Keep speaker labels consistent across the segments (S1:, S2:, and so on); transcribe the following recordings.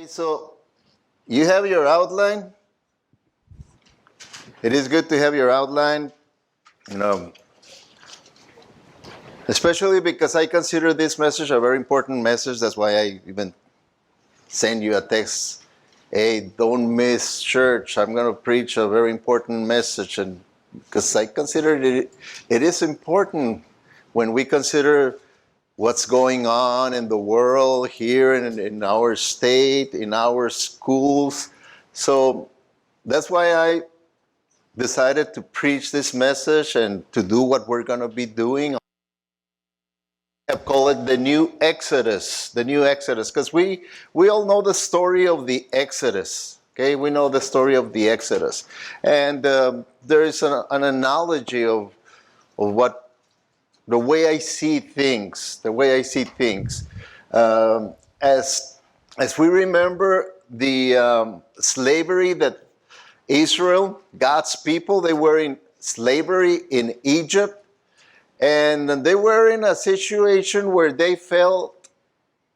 S1: So you have your outline. It is good to have your outline, you know, especially because I consider this message a very important message. That's why I even send you a text. Hey, don't miss church. I'm going to preach a very important message. And because I consider it is important when we consider what's going on in the world, here in our state, in our schools. So that's why I decided to preach this message and to do what we're going to be doing. I have called it the New Exodus, because we all know the story of the Exodus. Okay, we know the story of the Exodus, and there is an analogy of what the way I see things. As we remember the slavery that Israel, God's people, they were in slavery in Egypt, and they were in a situation where they felt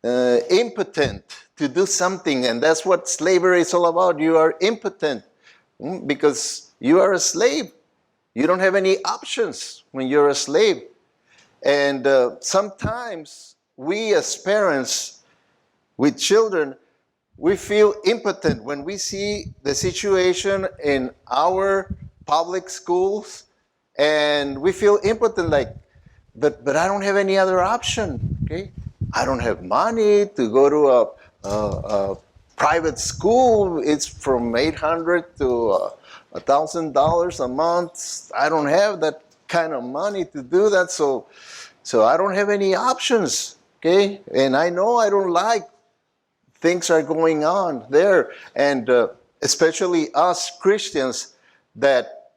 S1: impotent to do something, and that's what slavery is all about. You are impotent because you are a slave. You don't have any options when you're a slave. And sometimes we as parents with children, we feel impotent when we see the situation in our public schools, and we feel impotent, like, but I don't have any other option. Okay, I don't have money to go to a private school. It's from $800 to $1,000 a month. I don't have that kind of money to do that, so I don't have any options. Okay, and I know I don't like things are going on there, and especially us Christians, that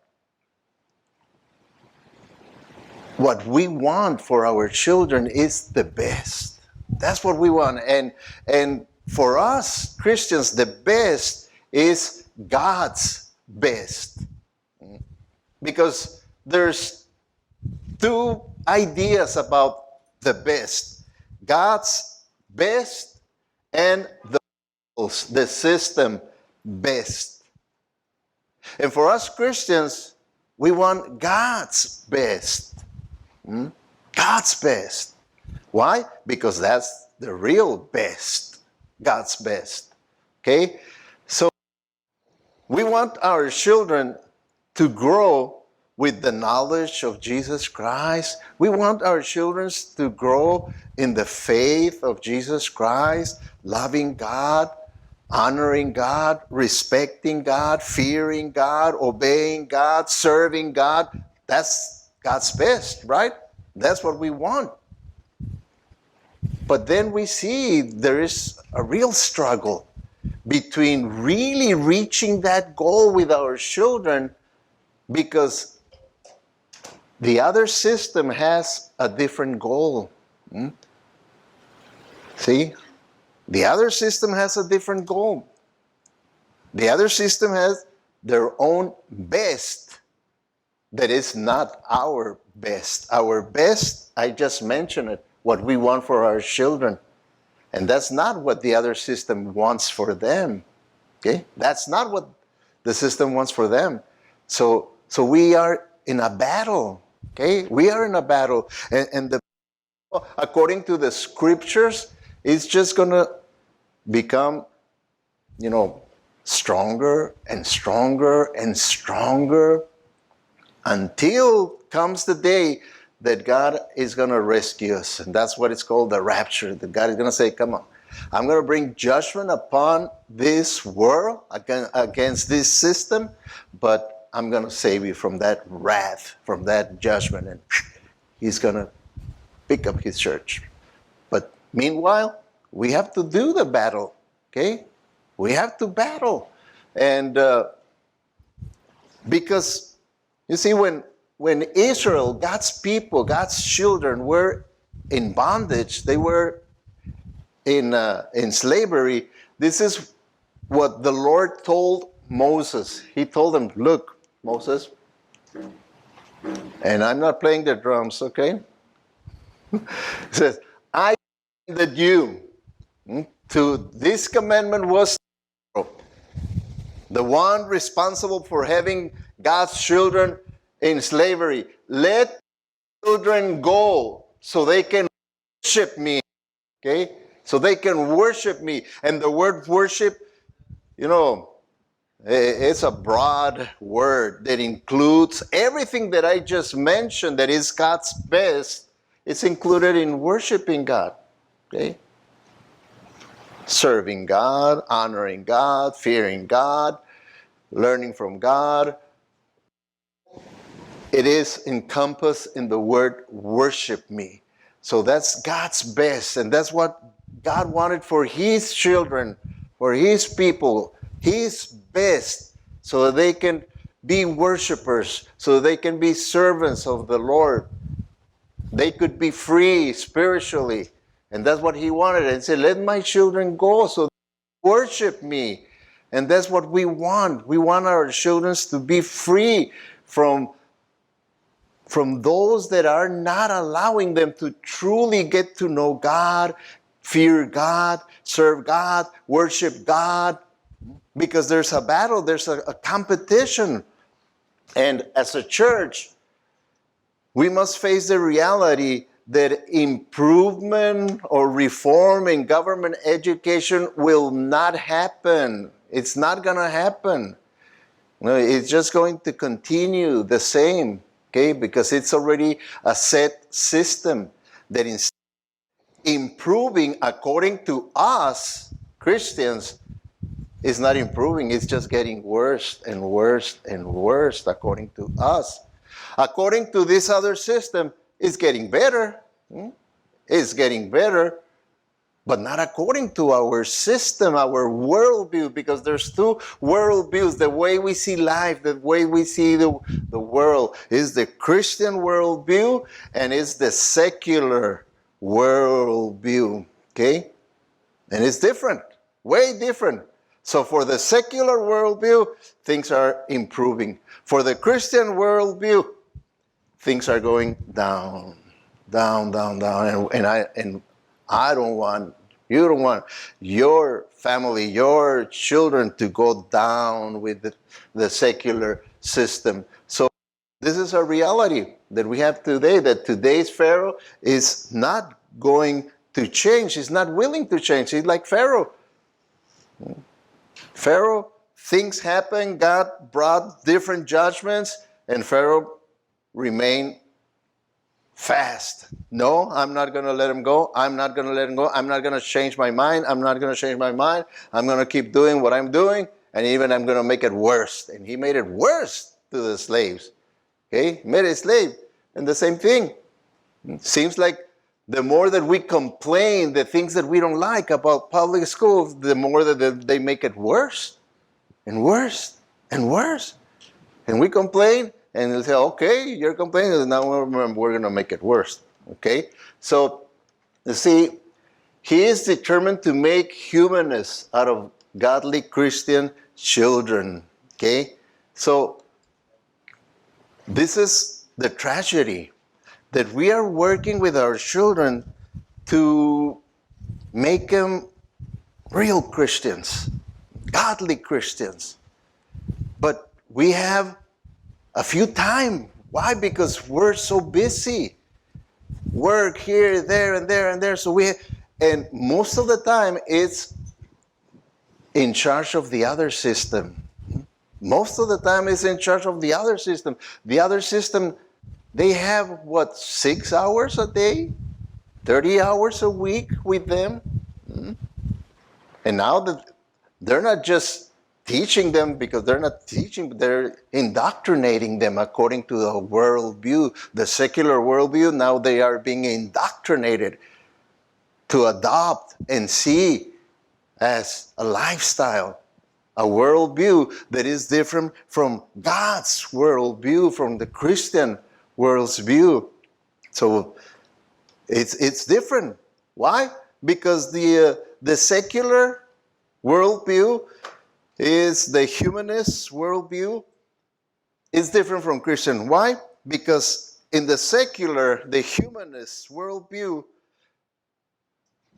S1: what we want for our children is the best. That's what we want, and for us Christians, the best is God's best, because there's two ideas about the best: God's best and the system best. And for us Christians, we want God's best. God's best. Why? Because that's the real best. God's best. Okay? So we want our children to grow with the knowledge of Jesus Christ. We want our children to grow in the faith of Jesus Christ, loving God, honoring God, respecting God, fearing God, obeying God, serving God. That's God's best, right? That's what we want. But then we see there is a real struggle between really reaching that goal with our children, because the other system has a different goal. See? The other system has a different goal. The other system has their own best that is not our best. Our best, I just mentioned it, what we want for our children. And that's not what the other system wants for them. Okay? That's not what the system wants for them. So we are in a battle. Okay? We are in a battle. And the, according to the scriptures, it's just going to become, stronger and stronger and stronger until comes the day that God is going to rescue us. And that's what it's called, the rapture. That God is going to say, come on, I'm going to bring judgment upon this world, against this system, but I'm going to save you from that wrath, from that judgment. And he's going to pick up his church. But meanwhile, we have to do the battle, okay? We have to battle. And because, you see, when Israel, God's people, God's children were in bondage, they were in slavery, this is what the Lord told Moses. He told him, look, Moses, and I'm not playing the drums, okay? He says, I commanded you to this commandment was the one responsible for having God's children in slavery. Let children go so they can worship me. Okay? So they can worship me. And the word worship, you know, it's a broad word that includes everything that I just mentioned that is God's best. It's included in worshiping God. Okay? Serving God, honoring God, fearing God, learning from God. It is encompassed in the word worship me. So that's God's best, and that's what God wanted for his children, for his people, his best, so that they can be worshipers, so that they can be servants of the Lord. They could be free spiritually. And that's what he wanted. And he said, let my children go so they worship me. And that's what we want. We want our children to be free from those that are not allowing them to truly get to know God, fear God, serve God, worship God. Because there's a battle, there's a competition. And as a church, we must face the reality that improvement or reform in government education will not happen. It's not going to happen. No, it's just going to continue the same, okay? Because it's already a set system that is improving according to us, Christians, is not improving. It's just getting worse and worse and worse according to us. According to this other system, it's getting better. It's getting better, but not according to our system, our worldview, because there's two worldviews. The way we see life, the way we see the world is the Christian worldview and it's the secular worldview, okay? And it's different, way different. So for the secular worldview, things are improving. For the Christian worldview, things are going down, down, down, down. And I don't want, you don't want your family, your children to go down with the secular system. So this is a reality that we have today, that today's Pharaoh is not going to change. He's not willing to change. He's like Pharaoh. Pharaoh, things happen, God brought different judgments, and Pharaoh remained fast. No, I'm not going to let him go. I'm not going to let him go. I'm not going to change my mind. I'm not going to change my mind. I'm going to keep doing what I'm doing, and even I'm going to make it worse. And he made it worse to the slaves. Okay? Made it slave. And the same thing. It seems like the more that we complain, the things that we don't like about public schools, the more that they make it worse and worse and worse. And we complain, and they'll say, okay, you're complaining, now we're going to make it worse. Okay? So, you see, he is determined to make humanists out of godly Christian children. Okay? So, this is the tragedy, that we are working with our children to make them real Christians, godly Christians. But we have a few time. Why? Because we're so busy. Work here, there, and there, and there. And most of the time it's in charge of the other system. Most of the time it's in charge of the other system. The other system, they have, 6 hours a day? 30 hours a week with them? And now that they're not just teaching them, because they're not teaching, but they're indoctrinating them according to the worldview, the secular worldview. Now they are being indoctrinated to adopt and see as a lifestyle, a worldview that is different from God's worldview, from the Christian world's view. So it's different. Why? Because the secular worldview is the humanist worldview. It's different from Christian. Why? Because in the secular, the humanist worldview,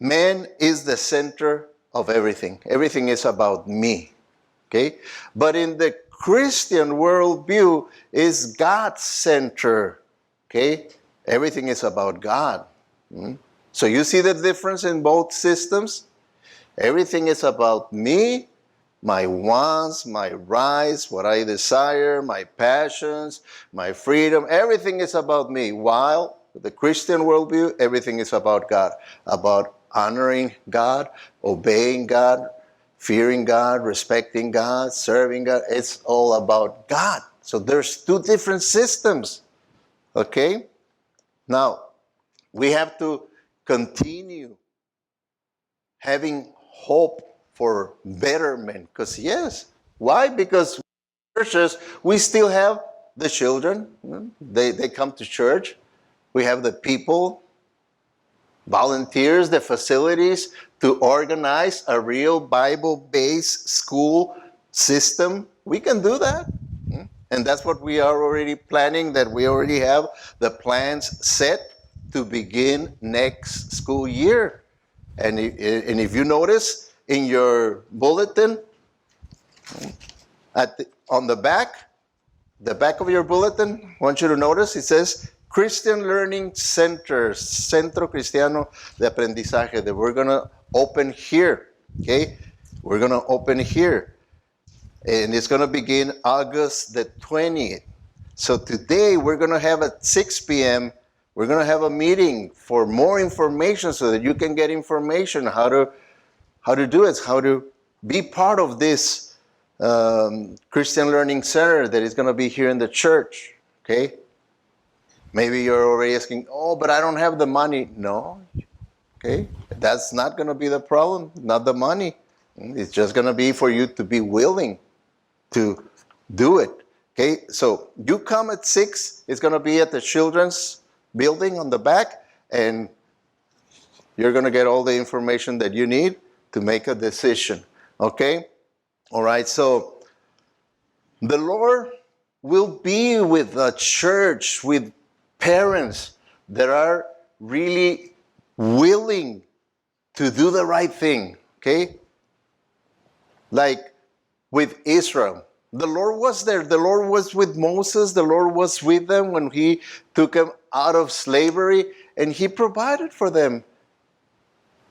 S1: man is the center of everything. Everything is about me. Okay? But in the Christian worldview is God-centered. Okay? Everything is about God. So you see the difference in both systems? Everything is about me, my wants, my rights, what I desire, my passions, my freedom. Everything is about me. While the Christian worldview, everything is about God, about honoring God, obeying God, fearing God, respecting God, serving God. It's all about God. So there's two different systems. Okay? Now, we have to continue having hope for betterment. Because, yes, why? Because churches, we still have the children. They come to church. We have the people, volunteers, the facilities to organize a real Bible-based school system. We can do that. And that's what we are already planning, that we already have the plans set to begin next school year. And if you notice in your bulletin, on the back of your bulletin, I want you to notice it says Christian Learning Center, Centro Cristiano de Aprendizaje, that we're going to open here. Okay? We're going to open here. And it's going to begin August the 20th. So today we're going to have at 6 p.m., we're going to have a meeting for more information so that you can get information how to do it, how to be part of this Christian Learning Center that is going to be here in the church. Okay? Maybe you're already asking, oh, but I don't have the money. No. Okay? That's not going to be the problem, not the money. It's just going to be for you to be willing to do it. Okay? So you come at 6. It's going to be at the children's building on the back, and you're going to get all the information that you need to make a decision. Okay? All right. So the Lord will be with the church, with parents that are really willing to do the right thing. Okay? Like with Israel. The Lord was there. The Lord was with Moses. The Lord was with them when he took them out of slavery, and he provided for them.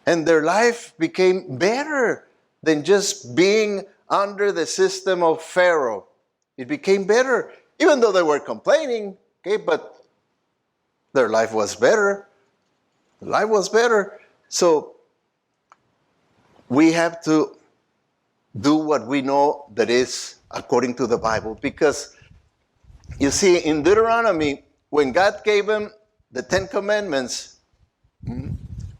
S1: And their life became better than just being under the system of Pharaoh. It became better, even though they were complaining, okay, but their life was better. Life was better. So we have to do what we know that is according to the Bible. Because you see, in Deuteronomy, when God gave them the 10 Commandments,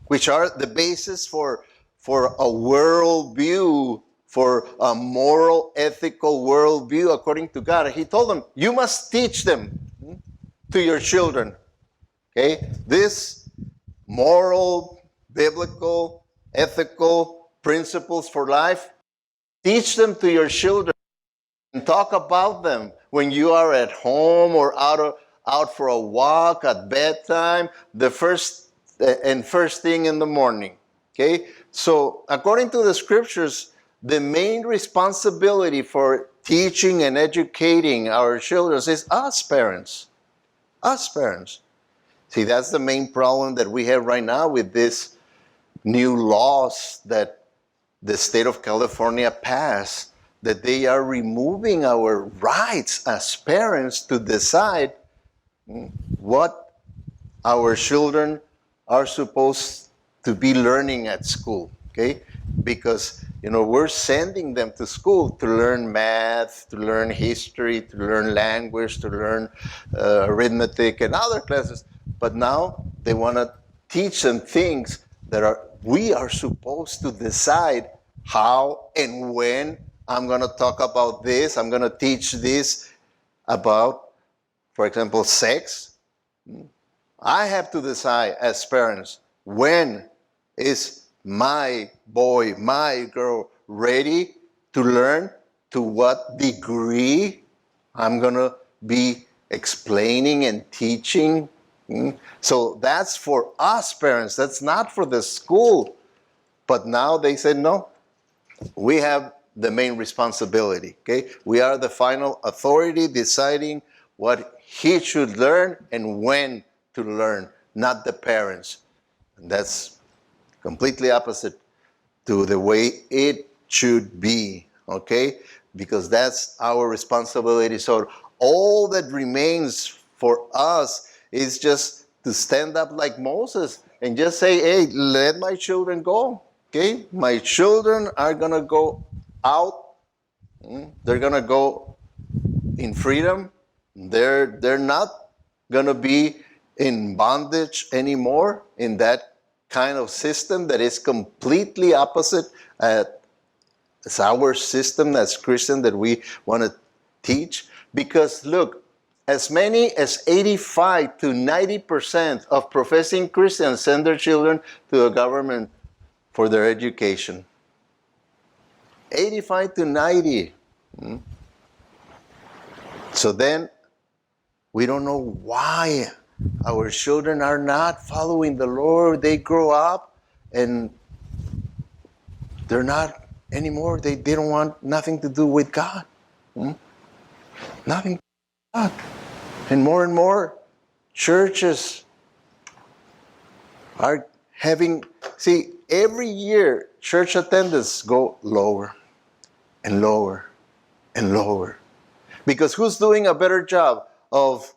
S1: which are the basis for a worldview, for a moral, ethical worldview according to God, he told them, you must teach them to your children. Okay? This moral, biblical, ethical principles for life, teach them to your children and talk about them when you are at home or out for a walk at bedtime, the first thing in the morning. Okay? So according to the scriptures, the main responsibility for teaching and educating our children is us parents. Us parents. See, that's the main problem that we have right now with this new laws that the state of California passed, that they are removing our rights as parents to decide what our children are supposed to be learning at school. Okay? Because, we're sending them to school to learn math, to learn history, to learn language, to learn arithmetic and other classes. But now they want to teach them things that we are supposed to decide how and when. I'm going to talk about this. I'm going to teach this about, for example, sex. I have to decide as parents, when is my boy, my girl ready to learn, to what degree I'm going to be explaining and teaching. So that's for us parents. That's not for the school. But now they said, no, we have the main responsibility, okay? We are the final authority deciding what he should learn and when to learn, not the parents. And that's completely opposite to the way it should be, okay? Because that's our responsibility. So all that remains for us is just to stand up like Moses and just say, hey, let my children go, okay? My children are gonna go out. They're gonna go in freedom. They're not gonna be in bondage anymore in that kind of system that is completely opposite as our system as Christian that we want to teach. Because look, as many as 85 to 90% of professing Christians send their children to the government for their education. 85 to 90. So then we don't know why our children are not following the Lord. They grow up and they're not anymore. They don't want nothing to do with God. Nothing to do with God. And more churches are having, see, every year church attendance go lower and lower and lower. Because who's doing a better job of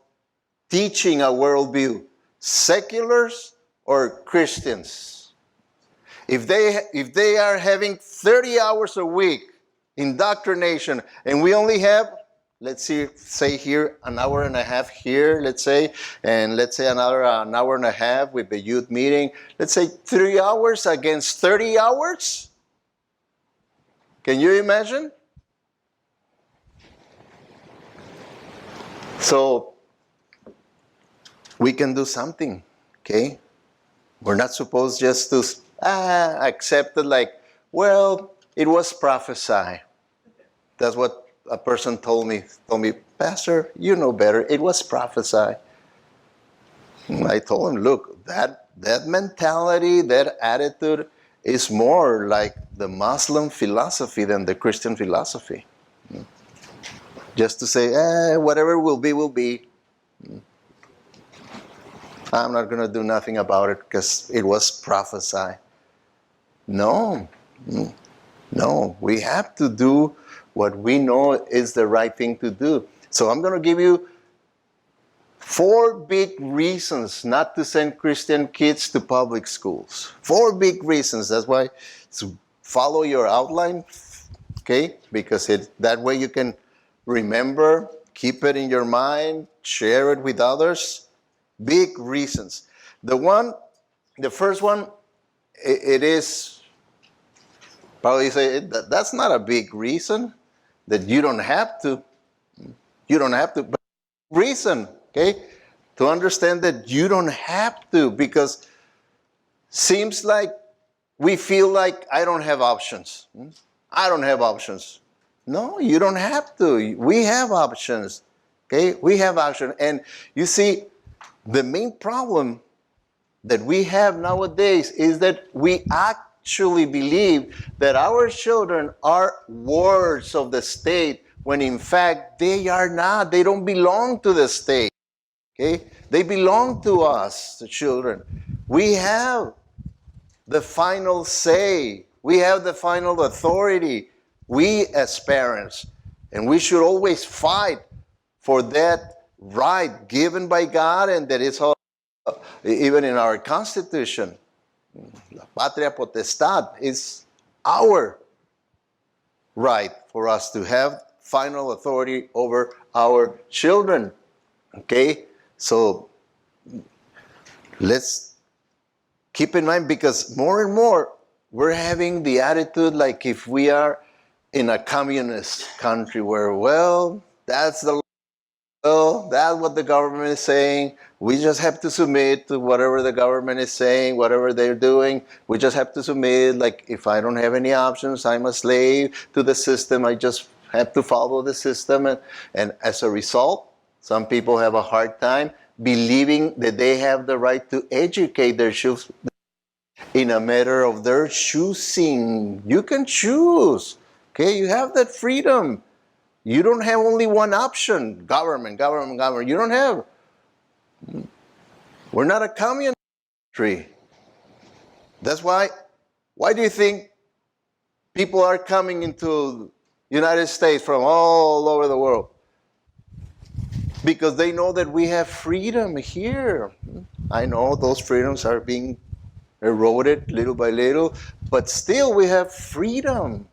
S1: teaching a worldview? Seculars or Christians? If they are having 30 hours a week indoctrination and we only have, let's say here an hour and a half here, let's say, and let's say another an hour and a half with the youth meeting, let's say 3 hours against 30 hours. Can you imagine? So we can do something, okay? We're not supposed just to accept it like, well, it was prophesied. That's what a person told me, Pastor, you know better. It was prophesied. And I told him, look, that mentality, that attitude is more like the Muslim philosophy than the Christian philosophy. Just to say, whatever will be, will be. I'm not going to do nothing about it because it was prophesied. No. We have to do what we know is the right thing to do. So I'm going to give you 4 big reasons not to send Christian kids to public schools. 4 big reasons. That's why follow your outline, okay? Because that way you can remember, keep it in your mind, share it with others. Big reasons. The first one, it is probably say that's not a big reason that you don't have to. You don't have to. But reason, okay, to understand that you don't have to, because seems like we feel like I don't have options. I don't have options. No, you don't have to. We have options. Okay, we have options, and you see. The main problem that we have nowadays is that we actually believe that our children are wards of the state, when in fact they are not. They don't belong to the state. Okay? They belong to us, the children. We have the final say. We have the final authority. We as parents. And we should always fight for that right given by God, and that is how even in our Constitution, la patria potestad is our right for us to have final authority over our children. Okay, so let's keep in mind, because more and more we're having the attitude like if we are in a communist country where, well, that's what the government is saying. We just have to submit to whatever the government is saying, whatever they're doing. We just have to submit. Like, if I don't have any options, I'm a slave to the system. I just have to follow the system. And as a result, some people have a hard time believing that they have the right to educate their children in a matter of their choosing. You can choose. Okay, you have that freedom. You don't have only one option. Government, government, government. You don't have. We're not a communist country. That's why. Why do you think people are coming into United States from all over the world? Because they know that we have freedom here. I know those freedoms are being eroded little by little, but still we have freedom.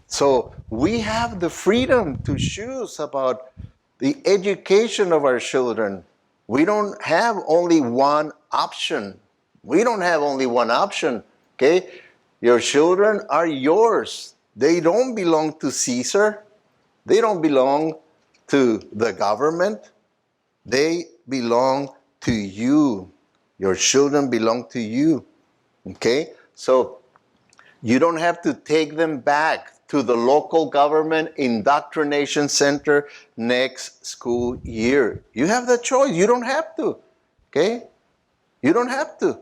S1: So we have the freedom to choose about the education of our children. We don't have only one option. We don't have only one option, okay? Your children are yours. They don't belong to Caesar. They don't belong to the government. They belong to you. Your children belong to you, okay? So you don't have to take them back to the local government indoctrination center next school year. You have that choice. You don't have to, okay? You don't have to.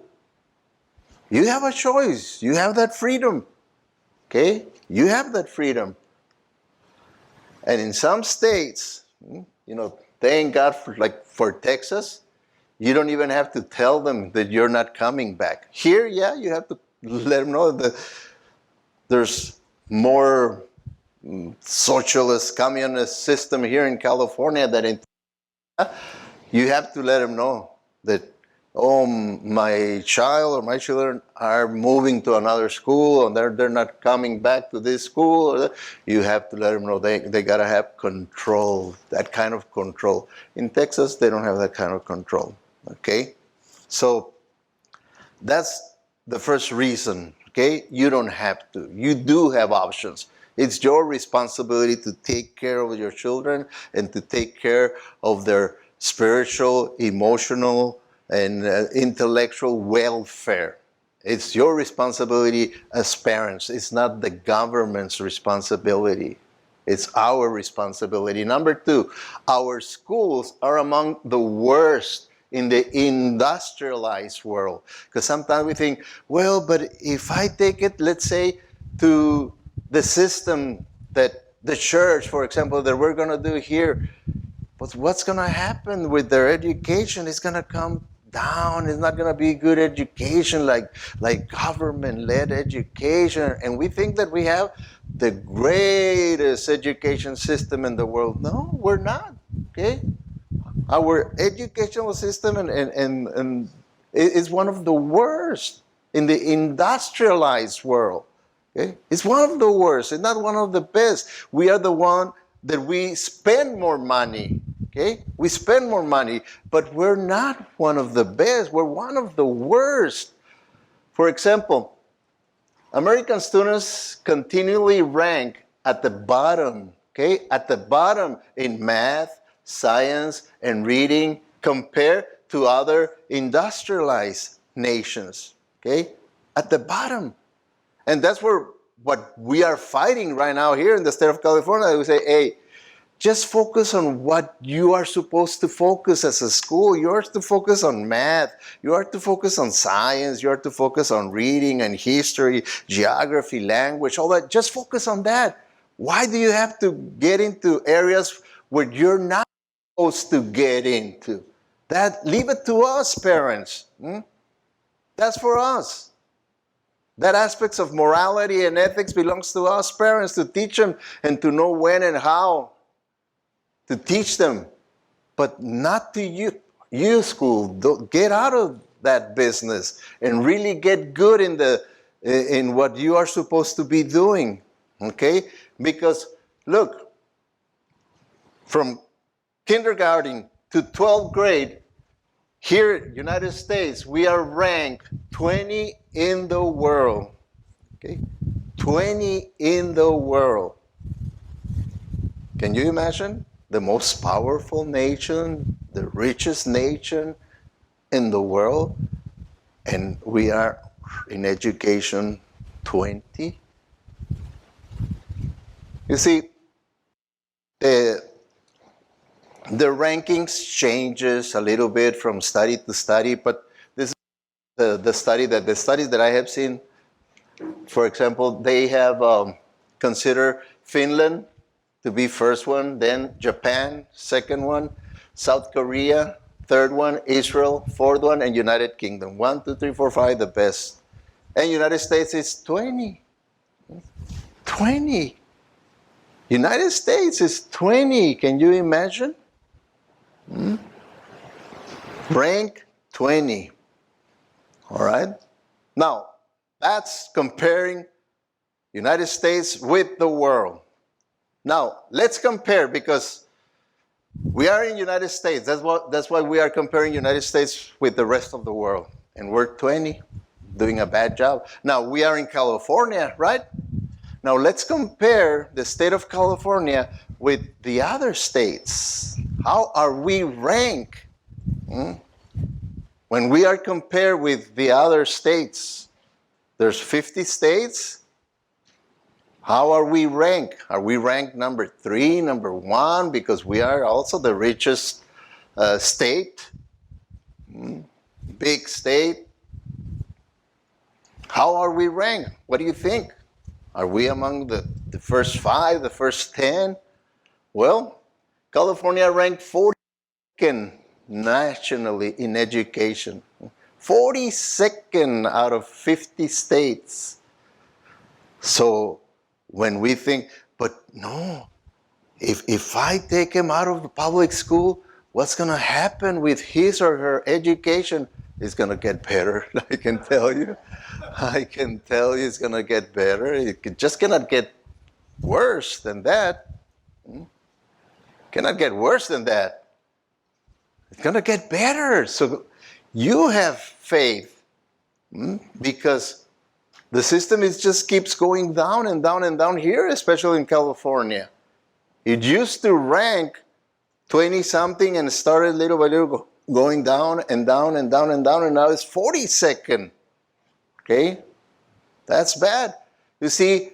S1: You have a choice. You have that freedom, okay? You have that freedom. And in some states, thank God for Texas, you don't even have to tell them that you're not coming back. Here, yeah, you have to let them know that there's more socialist, communist system here in California that you have to let them know that, oh, my child or my children are moving to another school and they're not coming back to this school. You have to let them know they got to have control, that kind of control. In Texas, they don't have that kind of control, okay? So that's the first reason, okay? You don't have to. You do have options. It's your responsibility to take care of your children and to take care of their spiritual, emotional, and intellectual welfare. It's your responsibility as parents. It's not the government's responsibility. It's our responsibility. Number two, our schools are among the worst in the industrialized world. Because sometimes we think, well, but if I take it, let's say, to the system that the church, for example, that we're going to do here, but what's going to happen with their education? It's going to come down. It's not going to be good education like government-led education. And we think that we have the greatest education system in the world. No, we're not. Okay? Our educational system and is one of the worst in the industrialized world. Okay? It's one of the worst. It's not one of the best. We are the one that we spend more money. Okay? We spend more money, but we're not one of the best. We're one of the worst. For example, American students continually rank at the bottom, okay? At the bottom in math, science, and reading compared to other industrialized nations, okay? At the bottom. And that's what we are fighting right now here in the state of California. We say, hey, just focus on what you are supposed to focus as a school. You are to focus on math. You are to focus on science. You are to focus on reading and history, geography, language, all that. Just focus on that. Why do you have to get into areas where you're not supposed to get into? Leave it to us, parents. That's for us. That aspects of morality and ethics belongs to us parents to teach them and to know when and how to teach them, but not to you. You school, get out of that business and really get good in what you are supposed to be doing, okay? Because look, from kindergarten to 12th grade, here in the United States, we are ranked 20 in the world, okay? 20 in the world. Can you imagine? The most powerful nation, the richest nation in the world, and we are in education 20. You see, the rankings changes a little bit from study to study, but this is the studies that I have seen, for example, they have considered Finland to be first one, then Japan, second one, South Korea, third one, Israel, fourth one, and United Kingdom. 1, 2, 3, 4, 5, the best. And United States is 20. 20. United States is 20. Can you imagine? Rank 20. All right? Now, that's comparing United States with the world. Now, let's compare, because we are in United States. That's why we are comparing United States with the rest of the world. And we're 20, doing a bad job. Now, we are in California, right? Now, let's compare the state of California with the other states. How are we ranked? When we are compared with the other states, there's 50 states. How are we ranked? Are we ranked number 3, number 1, because we are also the richest state, big state? How are we ranked? What do you think? Are we among the first 5, the first 10? Well, California ranked 42nd nationally in education. 42nd out of 50 states. So when we think, but no, if I take him out of the public school, what's going to happen with his or her education? It's going to get better, I can tell you. I can tell you it's going to get better. It just cannot get worse than that. Cannot get worse than that. It's going to get better. So you have faith, because the system just keeps going down and down and down here, especially in California. It used to rank 20-something and started little by little going down and down and down and down, and now it's 42nd. Okay? That's bad. You see,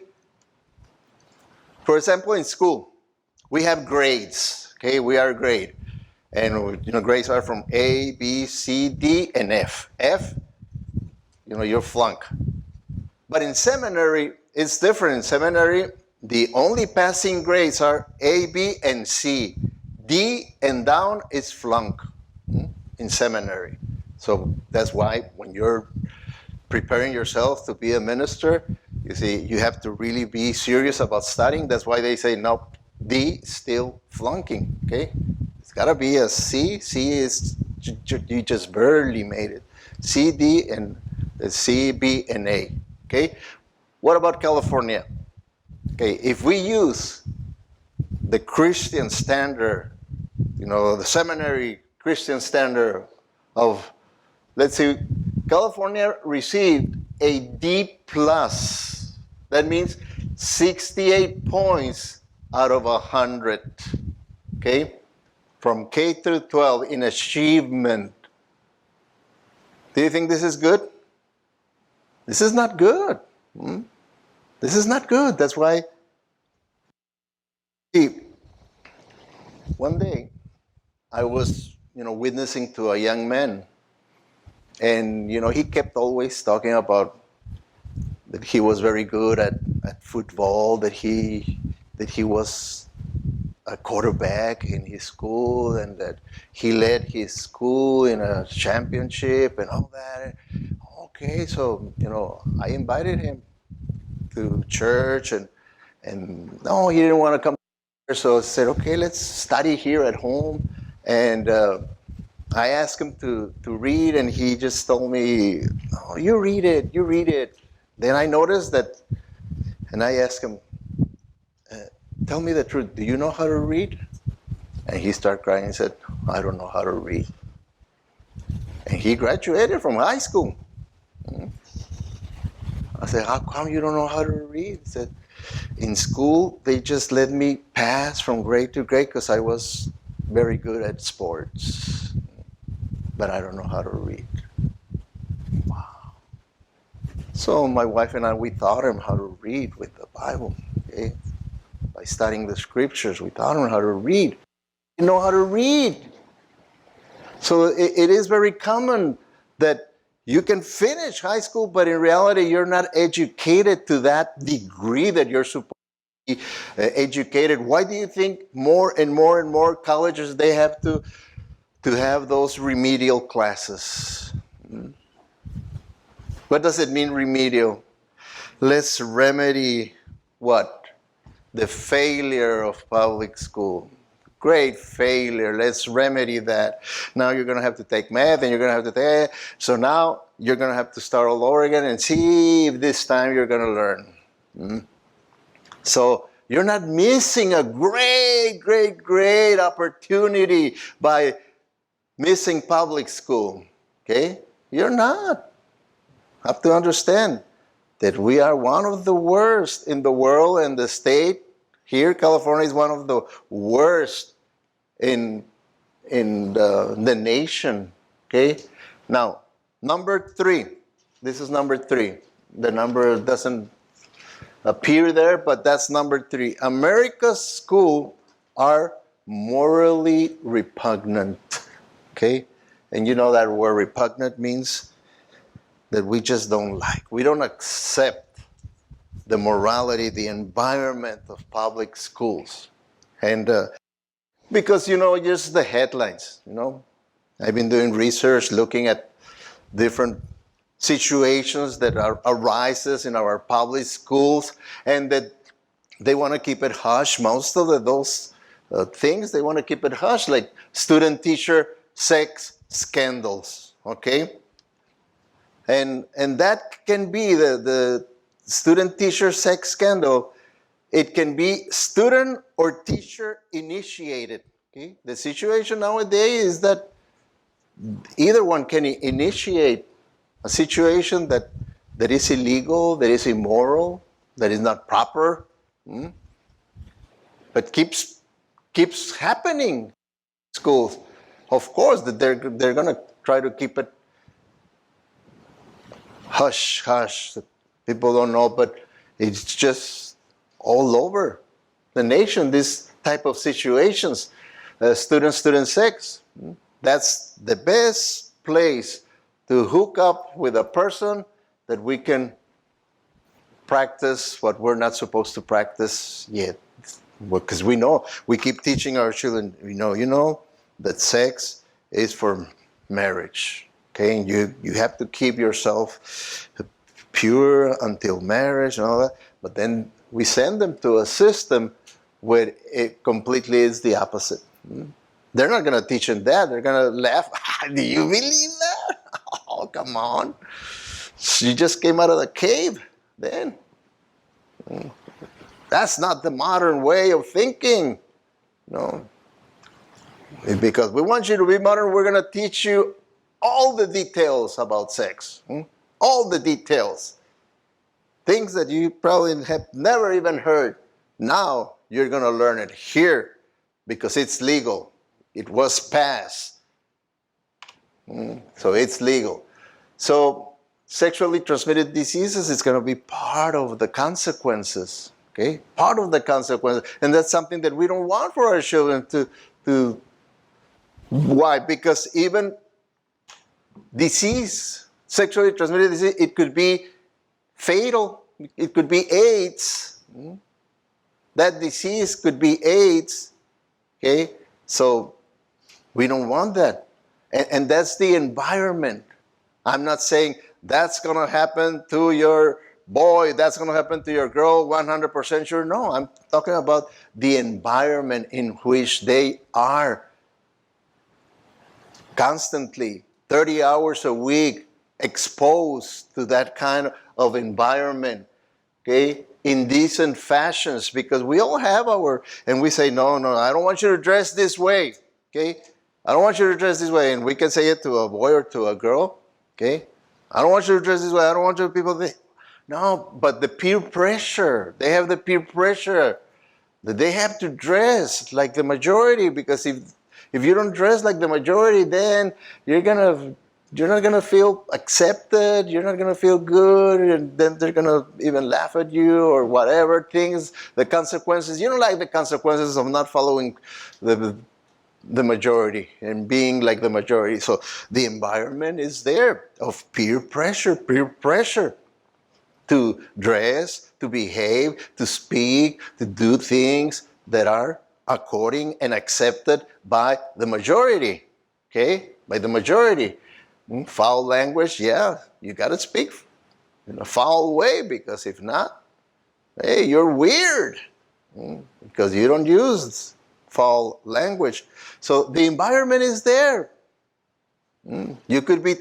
S1: for example, in school, we have grades. Okay, we are grade. And grades are from A, B, C, D, and F. F, you're flunk. But in seminary, it's different. In seminary, the only passing grades are A, B, and C. D and down is flunk in seminary. So that's why when you're preparing yourself to be a minister, you see, you have to really be serious about studying. That's why they say, no, D, still flunking, okay? It's got to be a C. C is, you just barely made it. C, D, and C, B, and A, okay? What about California? Okay, if we use the Christian standard, the seminary Christian standard of, let's see, California received a D+. That means 68 points out of 100, okay? From K through 12 in achievement. Do you think this is good? This is not good. This is not good. That's why one day I was, witnessing to a young man, and he kept always talking about that he was very good at football, that he was a quarterback in his school, and that he led his school in a championship and all that. Okay, so I invited him to church, and no, he didn't want to come here, so I said, okay, let's study here at home. And I asked him to read, and he just told me, oh, you read it. Then I noticed that, and I asked him, tell me the truth, do you know how to read? And he started crying and said, I don't know how to read. And he graduated from high school. I said, how come you don't know how to read? He said, in school, they just let me pass from grade to grade because I was very good at sports, but I don't know how to read. Wow. So my wife and I, we taught him how to read with the Bible. Okay? By studying the scriptures, we taught him how to read. Know how to read. So it is very common that You can finish high school, but in reality, you're not educated to that degree that you're supposed to be educated. Why do you think more and more and more colleges, they have to have those remedial classes? What does it mean, remedial? Let's remedy what? The failure of public school. Great failure. Let's remedy that. Now you're going to have to take math and you're going to have to take. So now you're going to have to start all over again and see if this time you're going to learn. So you're not missing a great, great, great opportunity by missing public school. Okay? You're not. Have to understand that we are one of the worst in the world, and the state here, California, is one of the worst in the nation. Okay? Now, number 3. This is number 3. The number doesn't appear there, but that's number 3. America's schools are morally repugnant. Okay? And you know that word repugnant means that we just don't like. We don't accept the morality, the environment of public schools. And because, just the headlines, I've been doing research, looking at different situations that arises in our public schools, and that they want to keep it hush. Most of those things, they want to keep it hush, like student-teacher sex scandals, okay? And that can be the student-teacher sex scandal. It can be student or teacher initiated. Okay? The situation nowadays is that either one can initiate a situation that is illegal, that is immoral, that is not proper, but keeps happening. Schools, of course, that they're going to try to keep it hush, that people don't know, but it's just all over the nation, this type of situations. Student sex, that's the best place to hook up with a person that we can practice what we're not supposed to practice yet. Because we know, we keep teaching our children, that sex is for marriage. Okay, and you have to keep yourself pure until marriage and all that. But then we send them to a system where it completely is the opposite. They're not going to teach them that. They're going to laugh. Do you believe that? Oh, come on. You just came out of the cave then. That's not the modern way of thinking. No. Because we want you to be modern, we're going to teach you all the details about sex. All the details. Things that you probably have never even heard. Now you're going to learn it here because it's legal. It was passed. So it's legal. So sexually transmitted diseases is going to be part of the consequences. Okay? Part of the consequences. And that's something that we don't want for our children to why? Because even disease, sexually transmitted disease, it could be fatal. It could be AIDS. That disease could be AIDS. Okay? So we don't want that. And that's the environment. I'm not saying that's going to happen to your boy, that's going to happen to your girl, 100% sure. No, I'm talking about the environment in which they are constantly, 30 hours a week, exposed to that kind of environment, okay, in decent fashions, because we all have and we say, no, I don't want you to dress this way, okay? I don't want you to dress this way, and we can say it to a boy or to a girl, okay? I don't want you to dress this way, I don't want you people to... No, but the peer pressure, they have the peer pressure that they have to dress like the majority, because if you don't dress like the majority, then you're not gonna feel accepted, you're not gonna feel good, and then they're gonna even laugh at you or whatever things, the consequences. You don't like the consequences of not following the the majority and being like the majority. So the environment is there of peer pressure to dress, to behave, to speak, to do things that are according and accepted by the majority. Okay? By the majority. Foul language, yeah, you got to speak in a foul way, because if not, hey, you're weird, because you don't use foul language. So the environment is there. You could be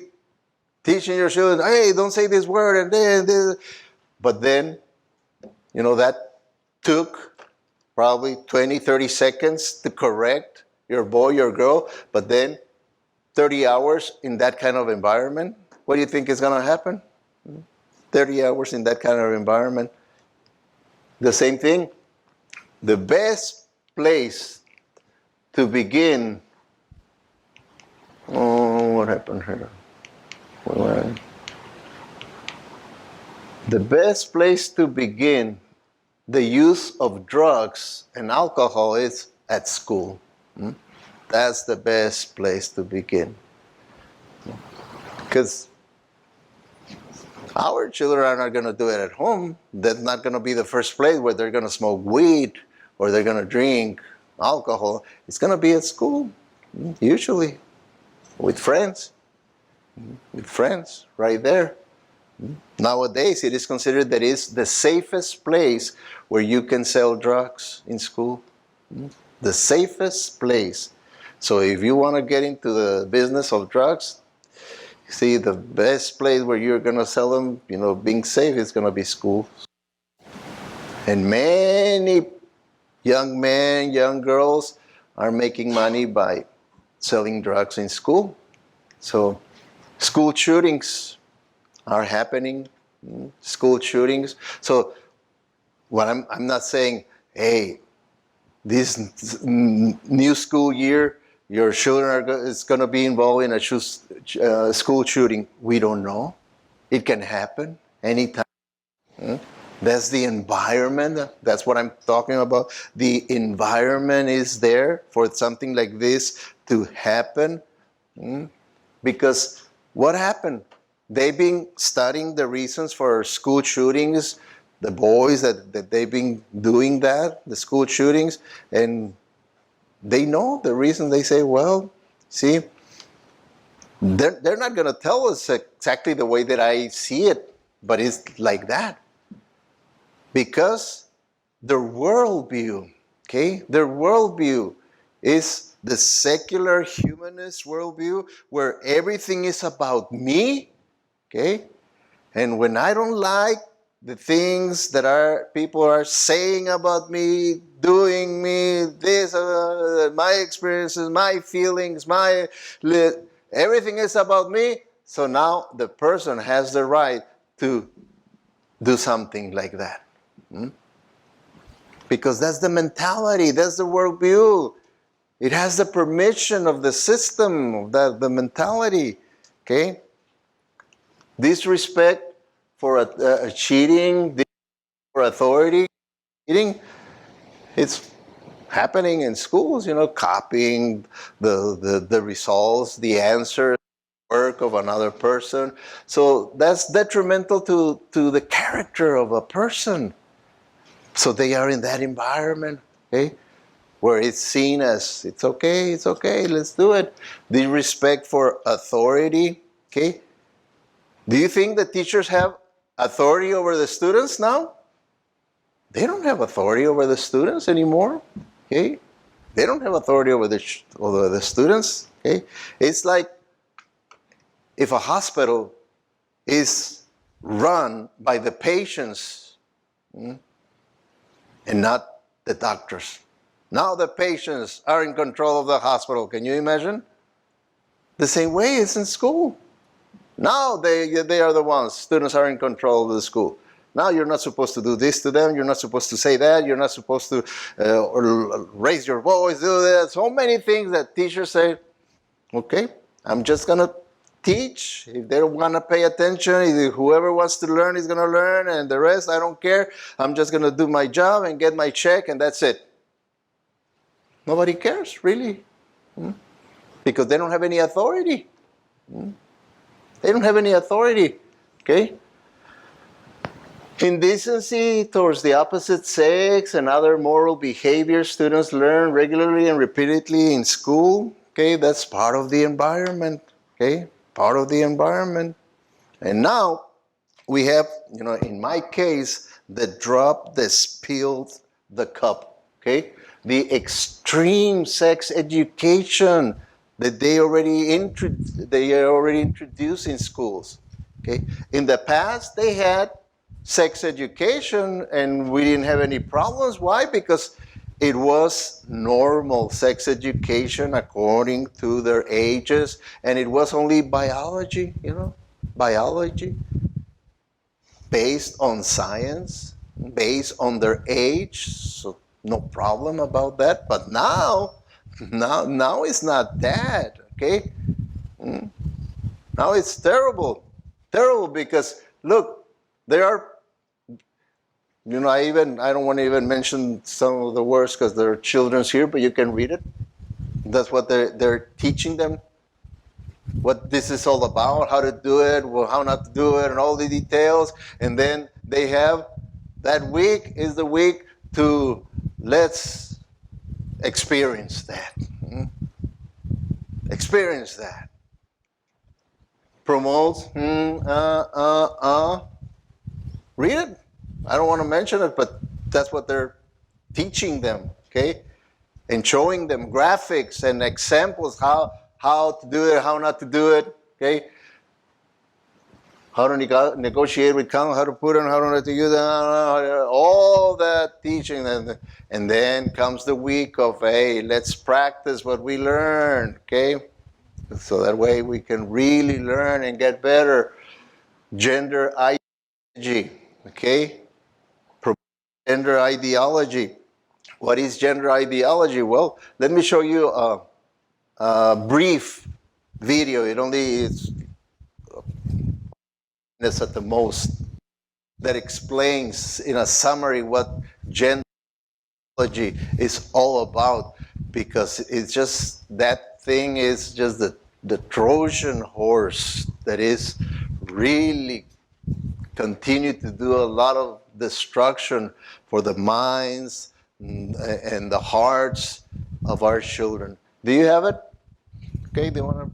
S1: teaching your children, hey, don't say this word and then, but then, that took probably 20, 30 seconds to correct your boy, your girl, but then 30 hours in that kind of environment, what do you think is going to happen? 30 hours in that kind of environment. The same thing. The best place to begin. Oh, what happened here? The best place to begin the use of drugs and alcohol is at school. That's the best place to begin. Because our children are not going to do it at home. That's not going to be the first place where they're going to smoke weed or they're going to drink alcohol. It's going to be at school, usually, with friends. With friends, right there. Nowadays, it is considered that it's the safest place where you can sell drugs in school. The safest place. So if you want to get into the business of drugs, see, the best place where you're going to sell them, being safe, is going to be school. And many young men, young girls are making money by selling drugs in school. So school shootings are happening. School shootings. So what I'm not saying, hey, this new school year, your children is going to be involved in a school shooting. We don't know. It can happen anytime. That's the environment. That's what I'm talking about. The environment is there for something like this to happen. Because what happened? They've been studying the reasons for school shootings, the boys that they've been doing that, the school shootings, and they know the reason. They say, well, see, they're not going to tell us exactly the way that I see it, but it's like that. Because their worldview, their worldview is the secular humanist worldview where everything is about me, and when I don't like the things that people are saying about me, doing me, this, my experiences, my feelings, everything is about me. So now the person has the right to do something like that. Because that's the mentality, that's the worldview. It has the permission of the system, the mentality. Disrespect for cheating, for authority, cheating. It's happening in schools, copying the results, the answers, work of another person. So that's detrimental to the character of a person. So they are in that environment, where it's seen as, it's okay, let's do it. The respect for authority, Do you think the teachers have authority over the students now? They don't have authority over the students anymore, They don't have authority over the students, It's like if a hospital is run by the patients, and not the doctors. Now the patients are in control of the hospital. Can you imagine? The same way it's in school. Now they are the ones. Students are in control of the school. Now you're not supposed to do this to them. You're not supposed to say that. You're not supposed to raise your voice, do that. So many things that teachers say, okay, I'm just going to teach. If they don't want to pay attention, whoever wants to learn is going to learn, and the rest, I don't care. I'm just going to do my job and get my check, and that's it. Nobody cares, really. because they don't have any authority. They don't have any authority, okay? Indecency towards the opposite sex and other moral behavior students learn regularly and repeatedly in school, okay? That's part of the environment, okay? Part of the environment. And now we have, in my case, the drop that spilled the cup, okay? The extreme sex education that they already introduced in schools, okay? In the past, they had sex education and we didn't have any problems. Why? Because it was normal sex education according to their ages, and it was only biology, biology, based on science, based on their age, so no problem about that. But now it's not that, okay? Now it's terrible because look, there are, I don't want to even mention some of the words because there are children's here, but you can read it. That's what they're teaching them, what this is all about, how to do it, how not to do it, and all the details. And then they have, that week is the week to let's experience that. Experience that. Promotes, read it. I don't want to mention it, but that's what they're teaching them, okay? And showing them graphics and examples, how to do it, how not to do it, okay? How to negotiate with counsel, how to put on, how not to use it, all that teaching. And then comes the week of, hey, let's practice what we learned, okay? So that way we can really learn and get better. Gender ideology, okay? Gender ideology. What is gender ideology? Well, let me show you a brief video. It's at the most, that explains in a summary what gender ideology is all about, because it's just, that thing is just the Trojan horse that is really continue to do a lot of destruction for the minds and the hearts of our children. Do you have it? Okay, do you want to?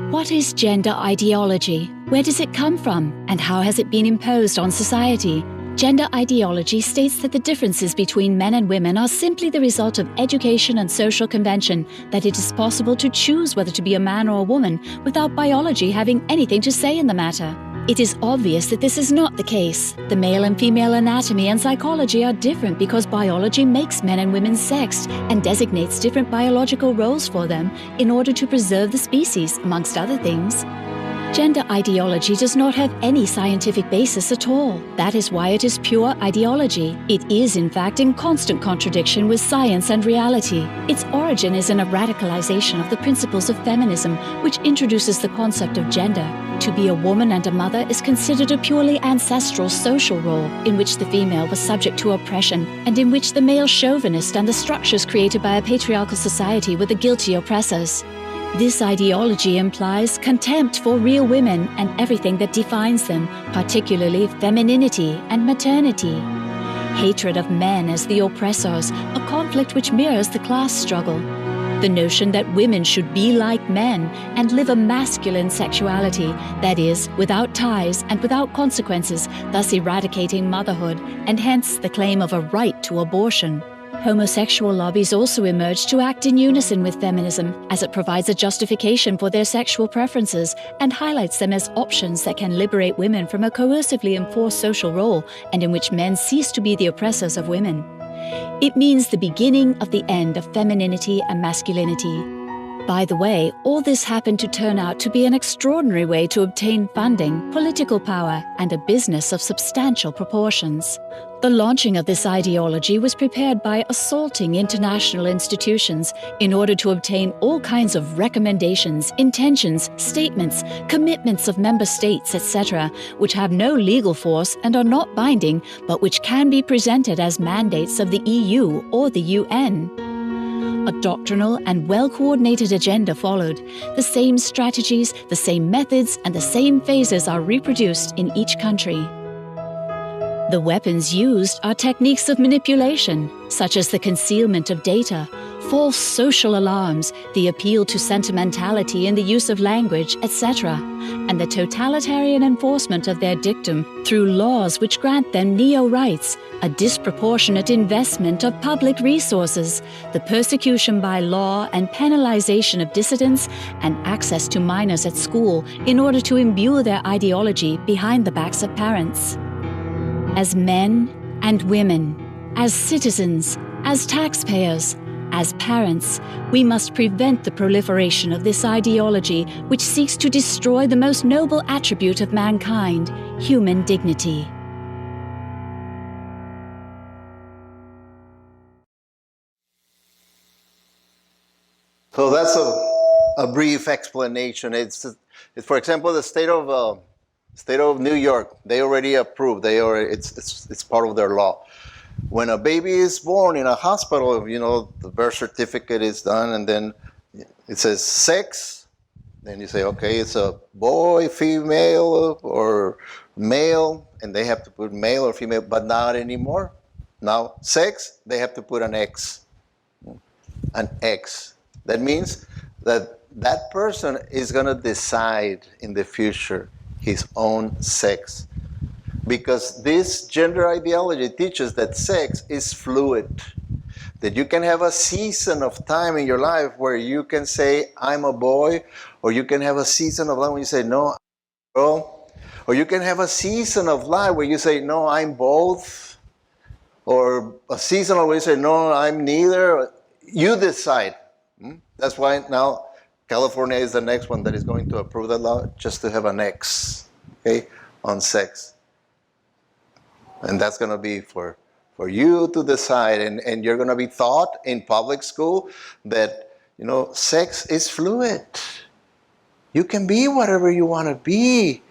S2: What is gender ideology? Where does it come from? And how has it been imposed on society? Gender ideology states that the differences between men and women are simply the result of education and social convention, that it is possible to choose whether to be a man or a woman without biology having anything to say in the matter. It is obvious that this is not the case. The male and female anatomy and psychology are different because biology makes men and women sexed and designates different biological roles for them in order to preserve the species, amongst other things. Gender ideology does not have any scientific basis at all. That is why it is pure ideology. It is, in fact, in constant contradiction with science and reality. Its origin is in a radicalization of the principles of feminism, which introduces the concept of gender. To be a woman and a mother is considered a purely ancestral social role in which the female was subject to oppression and in which the male chauvinist and the structures created by a patriarchal society were the guilty oppressors. This ideology implies contempt for real women and everything that defines them, particularly femininity and maternity. Hatred of men as the oppressors, a conflict which mirrors the class struggle. The notion that women should be like men and live a masculine sexuality, that is, without ties and without consequences, thus eradicating motherhood, and hence the claim of a right to abortion. Homosexual lobbies also emerged to act in unison with feminism, as it provides a justification for their sexual preferences and highlights them as options that can liberate women from a coercively enforced social role and in which men cease to be the oppressors of women. It means the beginning of the end of femininity and masculinity. By the way, all this happened to turn out to be an extraordinary way to obtain funding, political power, and a business of substantial proportions. The launching of this ideology was prepared by assaulting international institutions in order to obtain all kinds of recommendations, intentions, statements, commitments of member states, etc., which have no legal force and are not binding, but which can be presented as mandates of the EU or the UN. A doctrinal and well-coordinated agenda followed. The same strategies, the same methods, and the same phases are reproduced in each country. The weapons used are techniques of manipulation, such as the concealment of data, false social alarms, the appeal to sentimentality in the use of language, etc., and the totalitarian enforcement of their dictum through laws which grant them neo-rights, a disproportionate investment of public resources, the persecution by law and penalization of dissidents, and access to minors at school in order to imbue their ideology behind the backs of parents. As men and women, as citizens, as taxpayers, as parents, we must prevent the proliferation of this ideology which seeks to destroy the most noble attribute of mankind, human dignity.
S1: So that's a brief explanation. It's for example, the state of New York. They already approved. It's part of their law. When a baby is born in a hospital, the birth certificate is done, and then it says sex. Then you say, okay, it's a boy, female, or male, and they have to put male or female, but not anymore. Now, sex, they have to put an X. An X. That means that that person is going to decide in the future his own sex. Because this gender ideology teaches that sex is fluid. That you can have a season of time in your life where you can say, I'm a boy, or you can have a season of life when you say, no, I'm a girl. Or you can have a season of life where you say, no, I'm both. Or a season where you say, no, I'm neither. You decide. That's why now California is the next one that is going to approve the law just to have an X, okay, on sex. And that's going to be for you to decide. And you're going to be taught in public school that, sex is fluid. You can be whatever you want to be.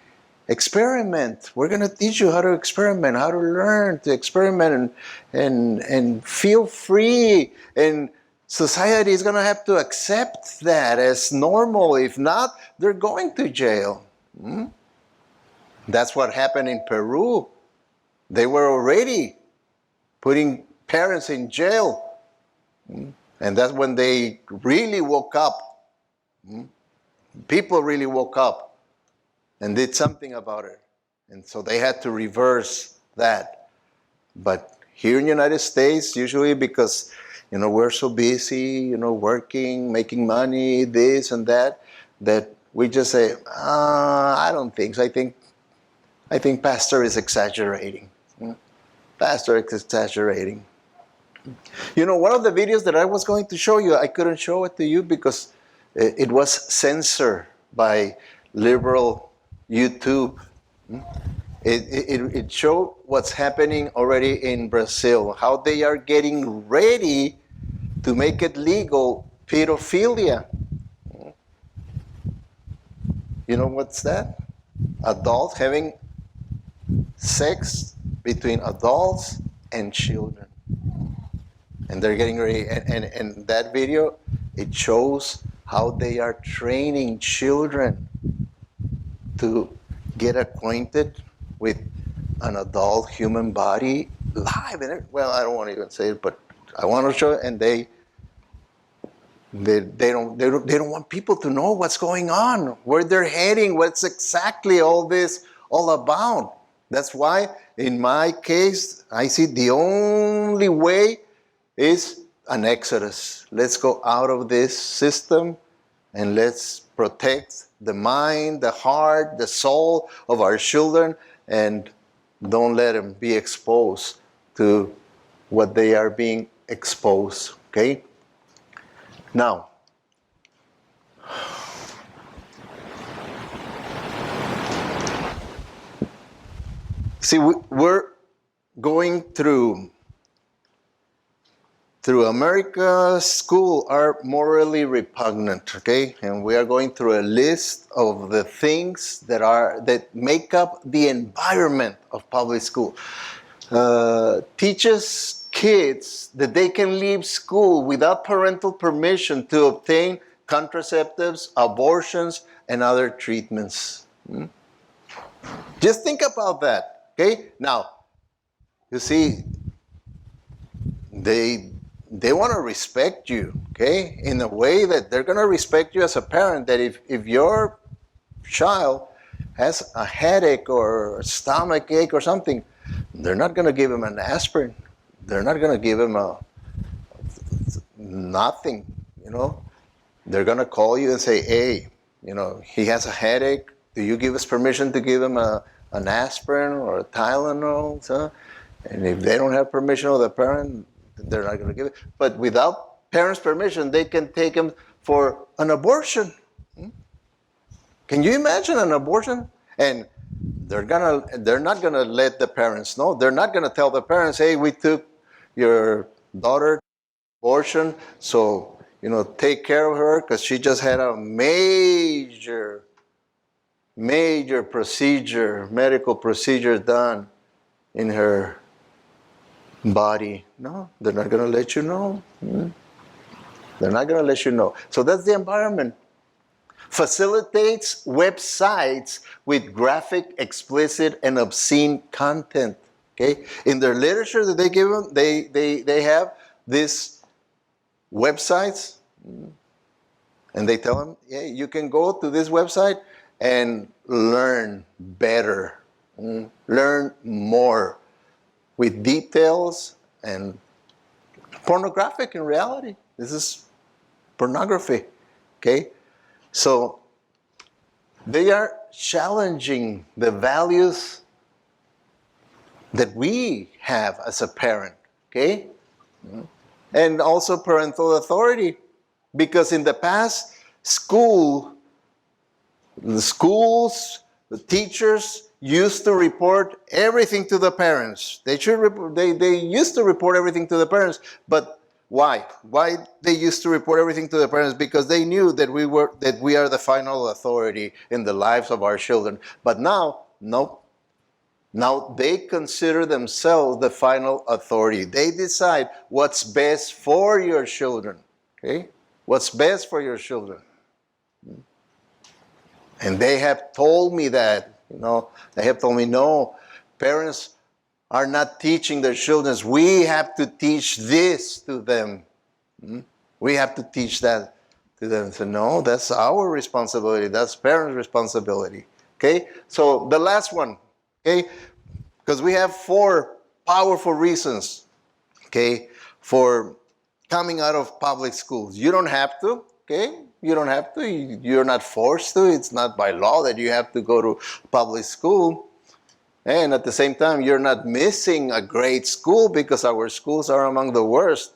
S1: Experiment. We're going to teach you how to experiment, how to learn to experiment and feel free. And society is going to have to accept that as normal. If not, they're going to jail. That's what happened in Peru. They were already putting parents in jail. And that's when they really woke up. People really woke up and did something about it. And so they had to reverse that. But here in the United States, usually because, we're so busy, working, making money, this and that we just say, I don't think so. I think Pastor is exaggerating. Pastor is exaggerating. One of the videos that I was going to show you, I couldn't show it to you because it was censored by liberal YouTube. It showed what's happening already in Brazil, how they are getting ready to make it legal, pedophilia. You know what's that? Adults having sex between adults and children. And they're getting ready. And that video, it shows how they are training children to get acquainted with an adult human body live. Well, I don't want to even say it, but I want to show it. And they don't want people to know what's going on, where they're heading, what's exactly all this all about. That's why, in my case, I see the only way is an exodus. Let's go out of this system and let's protect the mind, the heart, the soul of our children, and don't let them be exposed to what they are being exposed. Okay? Now, See, we're going through America's school are morally repugnant, okay? And we are going through a list of the things that make up the environment of public school. Teaches kids that they can leave school without parental permission to obtain contraceptives, abortions, and other treatments. Just think about that, okay? Now, you see, they want to respect you, okay? In a way that they're going to respect you as a parent, that if your child has a headache or a stomach ache or something, they're not going to give him an aspirin. They're not going to give him nothing, you know. They're going to call you and say, hey, you know, he has a headache. Do you give us permission to give him an aspirin or a Tylenol? So, and if they don't have permission of the parent, they're not going to give it. But without parents' permission, they can take him for an abortion. Can you imagine an abortion? And they're not gonna let the parents know. They're not gonna tell the parents, hey, we took your daughter abortion, so you know, take care of her because she just had a major medical procedure done in her body. No, they're not gonna let you know. They're not gonna let you know. So that's the environment. Facilitates websites with graphic, explicit, and obscene content. Okay, in their literature that they give them, they have these websites, and they tell them, yeah, you can go to this website and learn better, learn more, with details and pornographic in reality. This is pornography. Okay. So they are challenging the values that we have as a parent, okay? And also parental authority. Because in the past, the teachers used to report everything to the parents. They used to report everything to the parents, but why? Why they used to report everything to the parents? Because they knew that we are the final authority in the lives of our children. But now, no. Now they consider themselves the final authority. They decide what's best for your children. Okay? What's best for your children. And they have told me that, you know, they have told me, no, parents are not teaching their children. We have to teach this to them. We have to teach that to them. So no, that's our responsibility. That's parents' responsibility. Okay? So the last one, okay? Because we have 4 powerful reasons, okay, for coming out of public schools. You don't have to, okay? You don't have to. You're not forced to. It's not by law that you have to go to public school. And at the same time, you're not missing a great school, because our schools are among the worst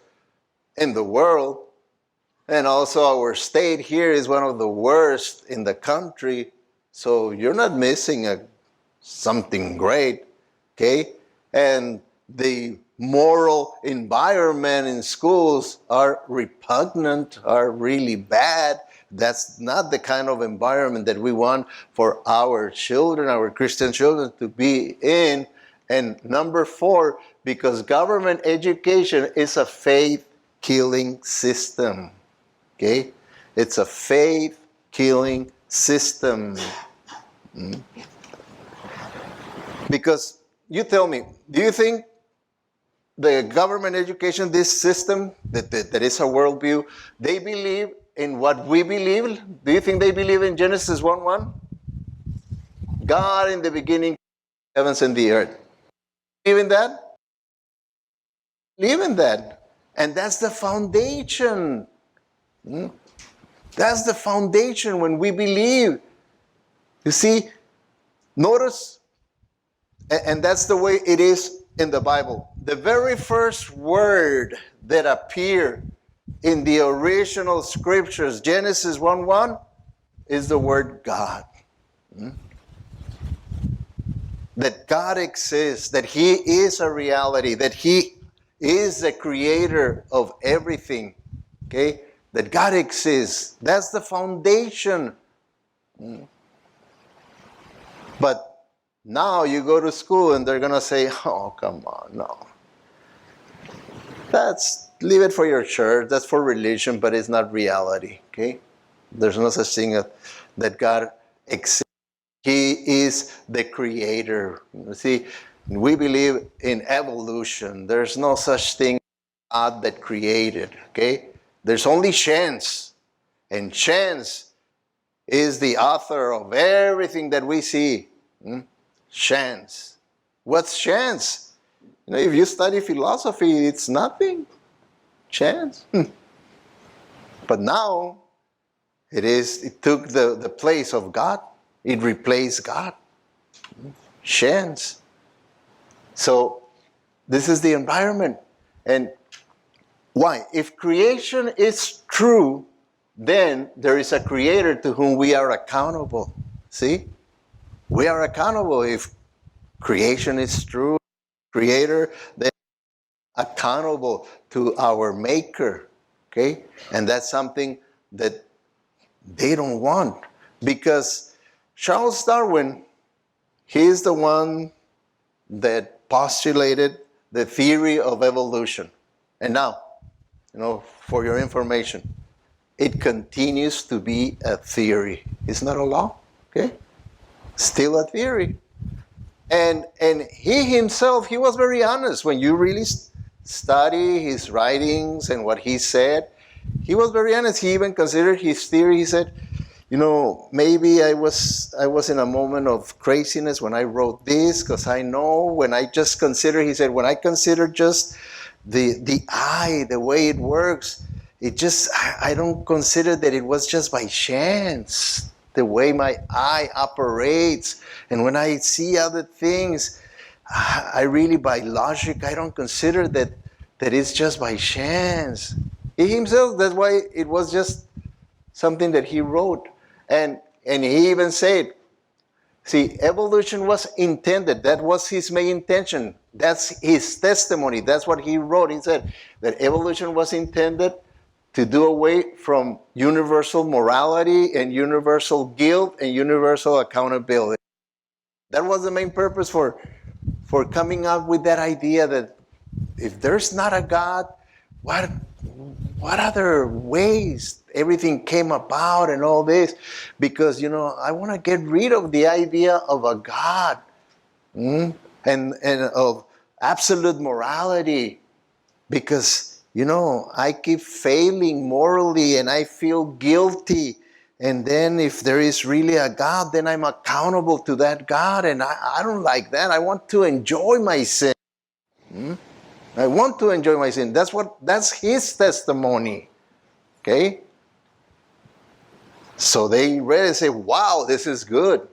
S1: in the world. And also our state here is one of the worst in the country. So you're not missing something great, okay? And the moral environment in schools are repugnant, are really bad. That's not the kind of environment that we want for our children, our Christian children, to be in. And number 4, because government education is a faith-killing system. Okay? It's a faith-killing system. Because you tell me, do you think the government education, this system, that is a worldview, they believe in what we believe? Do you think they believe in Genesis 1:1? God in the beginning, the heavens and the earth. Believe in that? Believe in that. And that's the foundation. That's the foundation when we believe. You see, notice, and that's the way it is in the Bible. The very first word that appeared in the original scriptures, Genesis 1:1, is the word God. that God exists, that He is a reality, that He is the creator of everything, okay? That God exists. That's the foundation. But now you go to school and they're going to say, oh, come on, no. Leave it for your church, that's for religion, but it's not reality, okay? There's no such thing as that God exists. He is the creator. You see, we believe in evolution. There's no such thing as God that created, okay? There's only chance. And chance is the author of everything that we see. Chance. What's chance? You know, if you study philosophy, it's nothing. Chance. But now, it took the place of God. It replaced God. Chance. So, this is the environment. And why? If creation is true, then there is a creator to whom we are accountable. See? We are accountable. If creation is true, creator, then accountable to our maker. Okay? And that's something that they don't want. Because Charles Darwin, he is the one that postulated the theory of evolution. And now, for your information, it continues to be a theory. It's not a law, okay? Still a theory. And he himself, he was very honest. When you really study his writings and what he said, he was very honest. He even considered his theory. He said, maybe I was in a moment of craziness when I wrote this, because I know when I just consider, he said, when I consider just the eye, the way it works, I don't consider that it was just by chance, the way my eye operates. And when I see other things, I really, by logic, I don't consider that it's just by chance. He himself, that's why it was just something that he wrote. And he even said, see, evolution was intended. That was his main intention. That's his testimony. That's what he wrote. He said that evolution was intended to do away from universal morality and universal guilt and universal accountability. That was the main purpose for coming up with that idea that if there's not a God, what other ways everything came about and all this? Because, I want to get rid of the idea of a God and of absolute morality, because, I keep failing morally and I feel guilty. And then if there is really a God, then I'm accountable to that God. And I don't like that. I want to enjoy my sin. I want to enjoy my sin. That's his testimony. Okay? So they read and say, wow, this is good.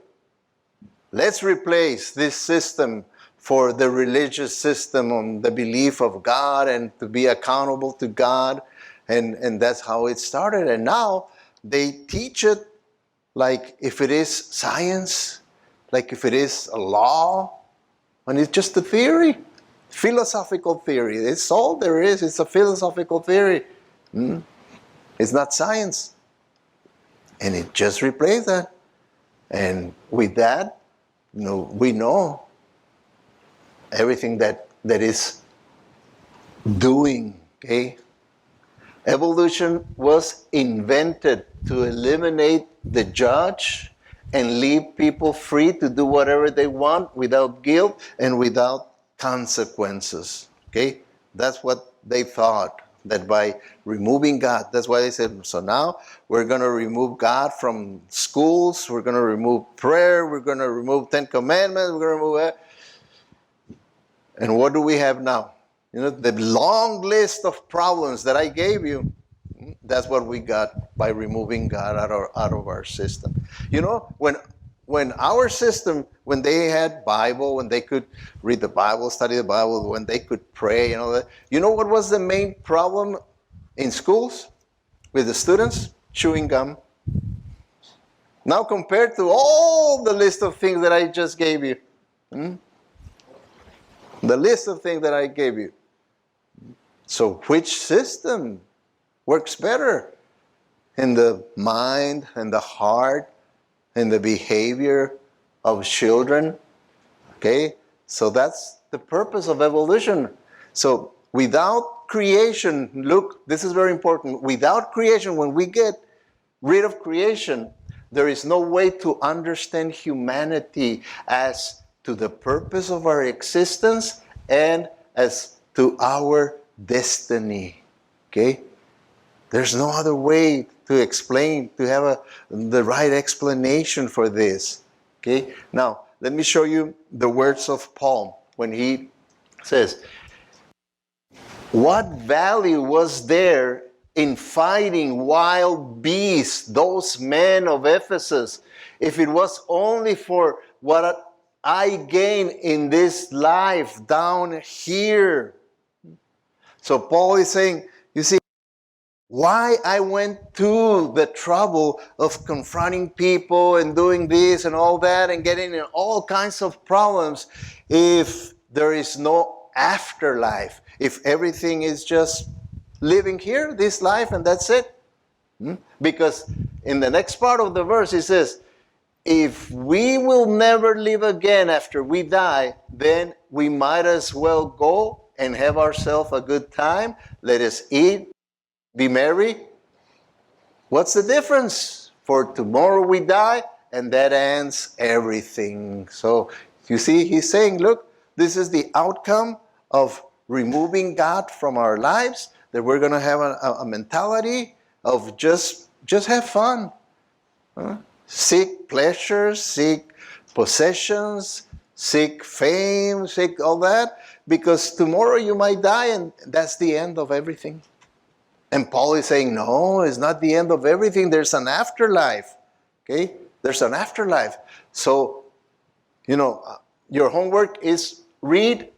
S1: Let's replace this system for the religious system on the belief of God and to be accountable to God. And that's how it started. And now they teach it like if it is science, like if it is a law, and it's just a theory. Philosophical theory. It's all there is. It's a philosophical theory. It's not science. And it just replaced that. And with that, we know everything that is doing. Okay? Evolution was invented to eliminate the judge and leave people free to do whatever they want without guilt and without consequences. Okay? That's what they thought, that by removing God, that's why they said, so now we're going to remove God from schools, we're going to remove prayer, we're going to remove 10 Commandments, we're going to remove that. And what do we have now? The long list of problems that I gave you, that's what we got by removing God out of our system. When our system, when they had Bible, when they could read the Bible, study the Bible, when they could pray and all that, what was the main problem in schools with the students? Chewing gum. Now compared to all the list of things that I just gave you, The list of things that I gave you. So which system works better in the mind and the heart and the behavior of children? Okay, so that's the purpose of evolution. So without creation, look, this is very important. Without creation, when we get rid of creation, there is no way to understand humanity as to the purpose of our existence and as to our destiny. Okay? There's no other way to explain, to have the right explanation for this. Okay? Now, let me show you the words of Paul when he says, what value was there in fighting wild beasts, those men of Ephesus, if it was only for what I gain in this life down here? So Paul is saying, you see, why I went to the trouble of confronting people and doing this and all that and getting in all kinds of problems if there is no afterlife, if everything is just living here, this life, and that's it. Because in the next part of the verse it says, if we will never live again after we die, then we might as well go and have ourselves a good time. Let us eat, be merry. What's the difference? For tomorrow we die, and that ends everything. So you see, he's saying, look, this is the outcome of removing God from our lives, that we're going to have a mentality of just have fun. Seek pleasures, seek possessions, seek fame, seek all that, because tomorrow you might die and that's the end of everything. And Paul is saying, no, it's not the end of everything. There's an afterlife. Okay? There's an afterlife. So, your homework is read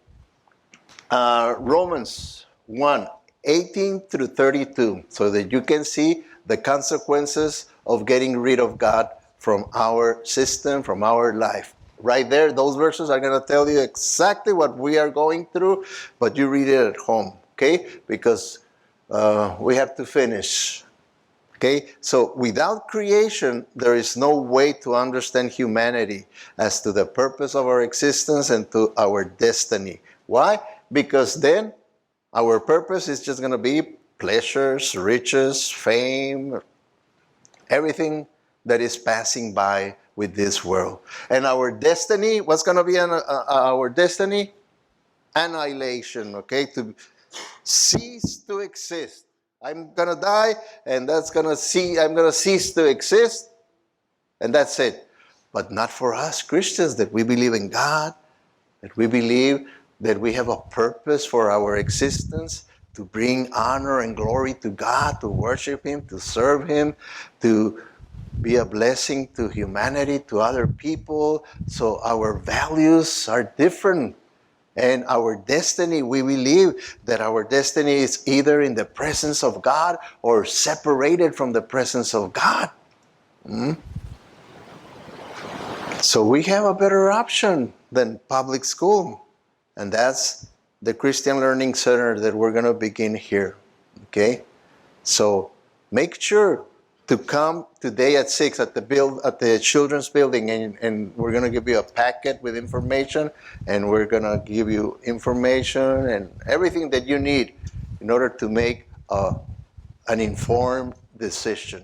S1: Romans 1, 18 through 32, so that you can see the consequences of getting rid of God from our system, from our life. Right there, those verses are going to tell you exactly what we are going through, but you read it at home, okay? Because we have to finish. Okay, so without creation, there is no way to understand humanity as to the purpose of our existence and to our destiny. Why? Because then our purpose is just going to be pleasures, riches, fame, everything that is passing by with this world. And our destiny, what's going to be our destiny? Annihilation, okay? To cease to exist. I'm going to die, and I'm going to cease to exist, and that's it. But not for us Christians, that we believe in God, that we believe that we have a purpose for our existence, to bring honor and glory to God, to worship Him, to serve Him, to be a blessing to humanity, to other people. So our values are different. And our destiny, we believe that our destiny is either in the presence of God or separated from the presence of God. So we have a better option than public school. And that's the Christian Learning Center that we're going to begin here. Okay? So make sure to come today at 6 at the children's building, and we're going to give you a packet with information, and we're going to give you information and everything that you need in order to make an informed decision.